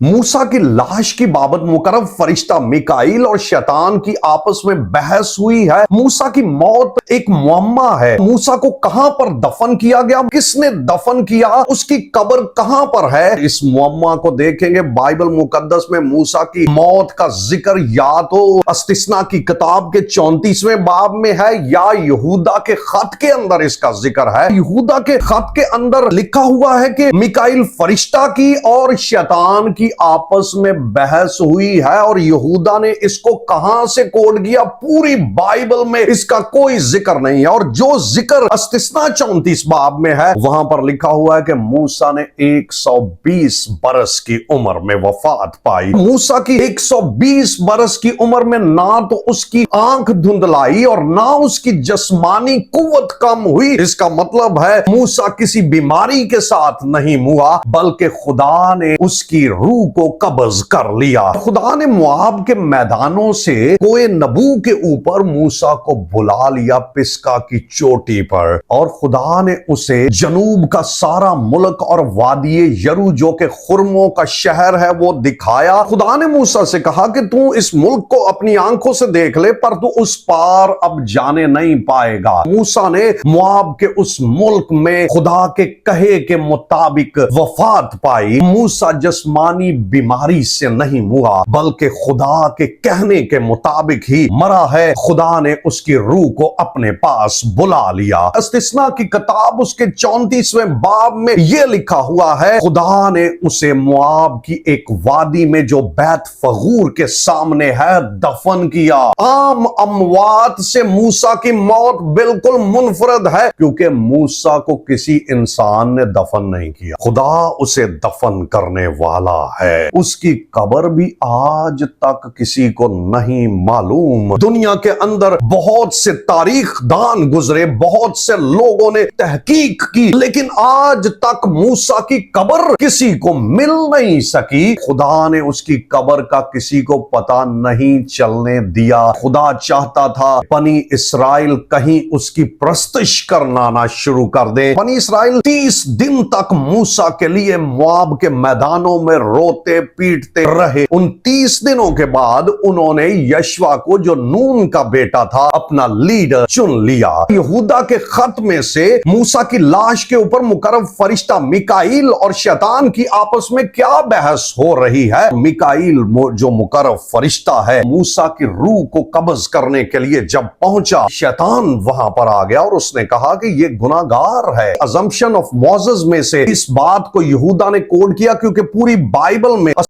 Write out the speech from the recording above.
موسیٰ کی لاش کی بابت مقرب فرشتہ میکائیل اور شیطان کی آپس میں بحث ہوئی ہے۔ موسیٰ کی موت ایک معمہ ہے۔ موسیٰ کو کہاں پر دفن کیا گیا، کس نے دفن کیا، اس کی قبر کہاں پر ہے، اس معمہ کو دیکھیں گے۔ بائبل مقدس میں موسیٰ کی موت کا ذکر یا تو استثنا کی کتاب کے 34ویں باب میں ہے یا یہودا کے خط کے اندر اس کا ذکر ہے۔ یہودا کے خط کے اندر لکھا ہوا ہے کہ میکائیل فرشتہ کی اور شیطان کی آپس میں بحث ہوئی ہے، اور یہودا نے اس کو کہاں سے کوٹ کیا، پوری بائبل میں اس کا کوئی ذکر نہیں ہے۔ اور جو ذکر استثنا 34 باب میں ہے وہاں پر لکھا ہوا ہے کہ موسیٰ نے 120 برس کی عمر میں وفات پائی۔ موسیٰ کی 120 برس کی عمر میں نہ تو اس کی آنکھ دھندلائی اور نہ اس کی جسمانی قوت کم ہوئی۔ اس کا مطلب ہے موسیٰ کسی بیماری کے ساتھ نہیں ہوا، بلکہ خدا نے اس کی روح کو قبض کر لیا۔ خدا نے مواب کے میدانوں سے کوہ نبو کے اوپر موسیٰ کو بلا لیا پسکا کی چوٹی پر، اور خدا نے اسے جنوب کا سارا ملک اور وادی یرو جو کہ خرموں کا شہر ہے وہ دکھایا۔ خدا نے موسیٰ سے کہا کہ تو اس ملک کو اپنی آنکھوں سے دیکھ لے، پر تو اس پار اب جانے نہیں پائے گا۔ موسیٰ نے مواب کے اس ملک میں خدا کے کہے کے مطابق وفات پائی۔ موسیٰ جسمانی بیماری سے نہیں ہوا، بلکہ خدا کے کہنے کے مطابق ہی مرا ہے۔ خدا نے اس کی روح کو اپنے پاس بلا لیا۔ استثنا کی کتاب اس کے 34ویں باب میں یہ لکھا ہوا ہے، خدا نے اسے مواب کی ایک وادی میں جو بیت فغور کے سامنے ہے دفن کیا۔ عام اموات سے موسیٰ کی موت بالکل منفرد ہے، کیونکہ موسیٰ کو کسی انسان نے دفن نہیں کیا، خدا اسے دفن کرنے والا ہے۔ اس کی قبر بھی آج تک کسی کو نہیں معلوم۔ دنیا کے اندر بہت سے تاریخ دان گزرے، بہت سے لوگوں نے تحقیق کی، لیکن آج تک موسیٰ کی قبر کسی کو مل نہیں سکی۔ خدا نے اس کی قبر کا کسی کو پتہ نہیں چلنے دیا۔ خدا چاہتا تھا بنی اسرائیل کہیں اس کی پرستش کرنا نہ شروع کر دیں۔ بنی اسرائیل 30 دن تک موسیٰ کے لیے مواب کے میدانوں میں روتے پیٹتے رہے۔ ان 30 دنوں کے بعد انہوں نے یشوا کو جو نون کا بیٹا تھا اپنا لیڈر چن لیا۔ یہودا کے خط میں سے موسیٰ کی لاش کے اوپر مقرب فرشتہ میکائیل اور شیطان کی آپس میں کیا بحث ہو رہی ہے۔ میکائیل جو مقرب فرشتہ ہے موسیٰ کی روح کو قبض کرنے کے لیے جب پہنچا، شیطان وہاں پر آ گیا اور اس نے کہا کہ یہ گناہگار ہے۔ assumption of Moses میں سے اس بات کو یہودا نے کوڈ کیا، کیونکہ پوری بائبل میں